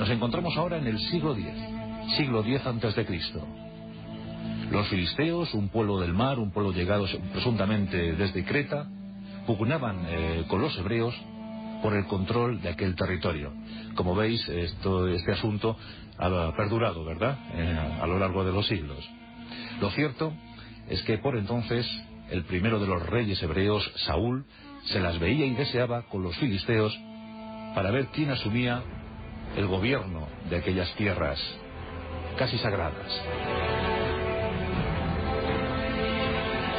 Nos encontramos ahora en el siglo X antes de Cristo. Los filisteos, un pueblo del mar, un pueblo llegado presuntamente desde Creta, pugnaban con los hebreos por el control de aquel territorio. Como veis, este asunto ha perdurado, ¿verdad?, a lo largo de los siglos. Lo cierto es que por entonces el primero de los reyes hebreos, Saúl, se las veía y deseaba con los filisteos para ver quién asumía el gobierno de aquellas tierras casi sagradas.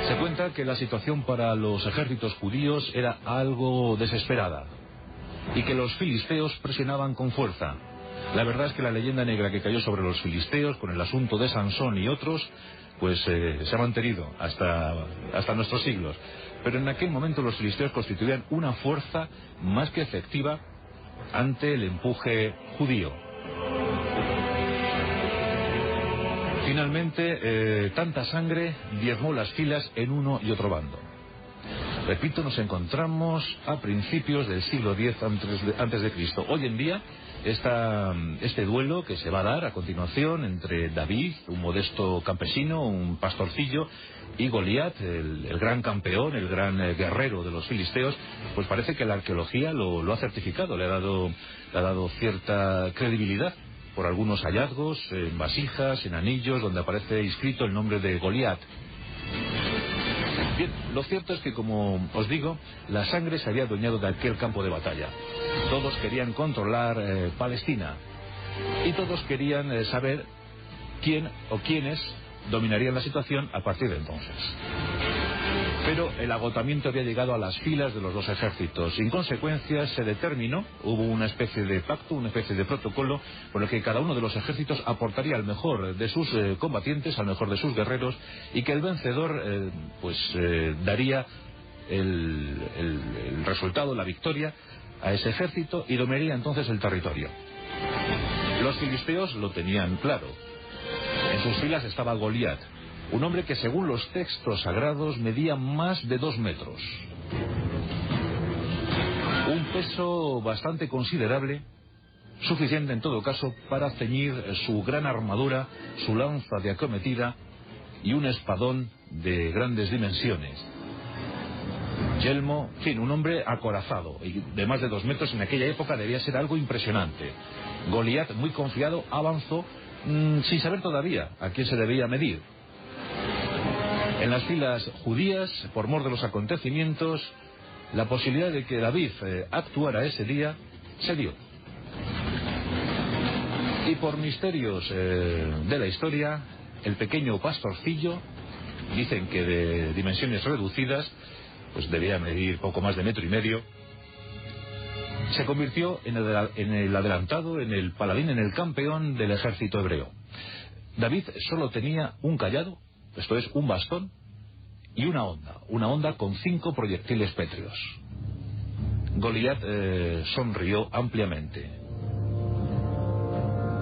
Se cuenta que la situación para los ejércitos judíos era algo desesperada y que los filisteos presionaban con fuerza. La verdad es que la leyenda negra que cayó sobre los filisteos con el asunto de Sansón y otros, pues se ha mantenido hasta nuestros siglos. Pero en aquel momento los filisteos constituían una fuerza más que efectiva ante el empuje judío. Finalmente, tanta sangre diezmó las filas en uno y otro bando. Repito, nos encontramos a principios del siglo X antes de Cristo. Hoy en día, este duelo que se va a dar a continuación entre David, un modesto campesino, un pastorcillo, y Goliat, el gran campeón, el gran guerrero de los filisteos, pues parece que la arqueología lo ha certificado, le ha dado cierta credibilidad por algunos hallazgos en vasijas, en anillos, donde aparece inscrito el nombre de Goliat. Bien, lo cierto es que, como os digo, la sangre se había adueñado de aquel campo de batalla. Todos querían controlar Palestina y todos querían saber quién o quiénes dominarían la situación a partir de entonces. Pero el agotamiento había llegado a las filas de los dos ejércitos. En consecuencia, se determinó, hubo una especie de pacto, una especie de protocolo, por el que cada uno de los ejércitos aportaría al mejor de sus combatientes, al mejor de sus guerreros, y que el vencedor daría el resultado, la victoria, a ese ejército y dominaría entonces el territorio. Los filisteos lo tenían claro. En sus filas estaba Goliat, un hombre que según los textos sagrados medía más de 2 metros. Un peso bastante considerable, suficiente en todo caso para ceñir su gran armadura, su lanza de acometida y un espadón de grandes dimensiones. Yelmo, en fin, un hombre acorazado y de más de 2 metros en aquella época debía ser algo impresionante. Goliat, muy confiado, avanzó sin saber todavía a quién se debía medir. En las filas judías, por mor de los acontecimientos, la posibilidad de que David actuara ese día se dio. Y por misterios de la historia, el pequeño pastorcillo, dicen que de dimensiones reducidas, pues debía medir poco más de 1,5 metros, se convirtió en el adelantado, en el paladín, en el campeón del ejército hebreo. David solo tenía un cayado, esto es, un bastón, y una honda con 5 proyectiles pétreos. Goliat sonrió ampliamente.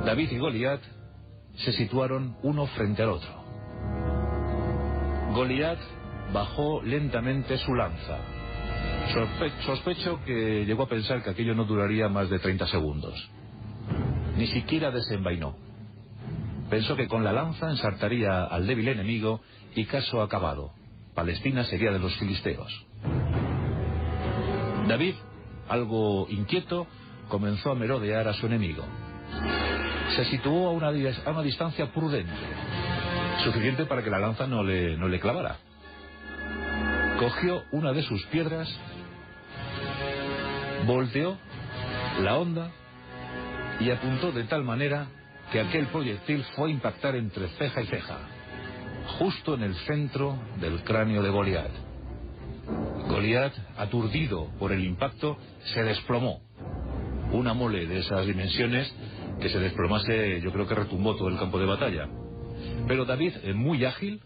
David y Goliat se situaron uno frente al otro. Goliat bajó lentamente su lanza. Sospecho que llegó a pensar que aquello no duraría más de 30 segundos. Ni siquiera desenvainó. Pensó que con la lanza ensartaría al débil enemigo y caso acabado. Palestina sería de los filisteos. David, algo inquieto, comenzó a merodear a su enemigo. Se situó a una distancia prudente, suficiente para que la lanza no le clavara. Cogió una de sus piedras, volteó la honda y apuntó de tal manera que aquel proyectil fue a impactar entre ceja y ceja, justo en el centro del cráneo de Goliat. Goliat, aturdido por el impacto, se desplomó. Una mole de esas dimensiones, que se desplomase, yo creo que retumbó todo el campo de batalla. Pero David, muy ágil,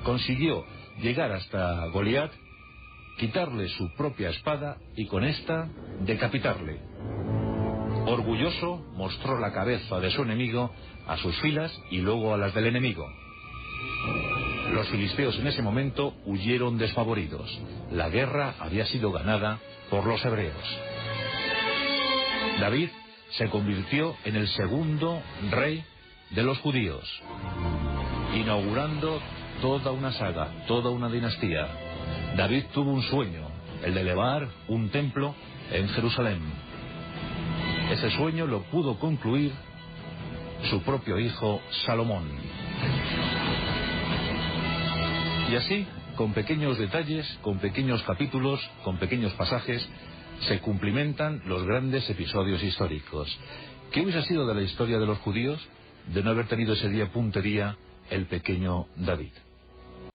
consiguió llegar hasta Goliat, quitarle su propia espada y con esta decapitarle. Orgulloso, mostró la cabeza de su enemigo a sus filas y luego a las del enemigo. Los filisteos en ese momento huyeron desfavoridos. La guerra había sido ganada por los hebreos. David se convirtió en el segundo rey de los judíos, inaugurando toda una saga, toda una dinastía. David tuvo un sueño, el de elevar un templo en Jerusalén. Ese sueño lo pudo concluir su propio hijo Salomón. Y así, con pequeños detalles, con pequeños capítulos, con pequeños pasajes, se cumplimentan los grandes episodios históricos. ¿Qué hubiese sido de la historia de los judíos de no haber tenido ese día puntería el pequeño David?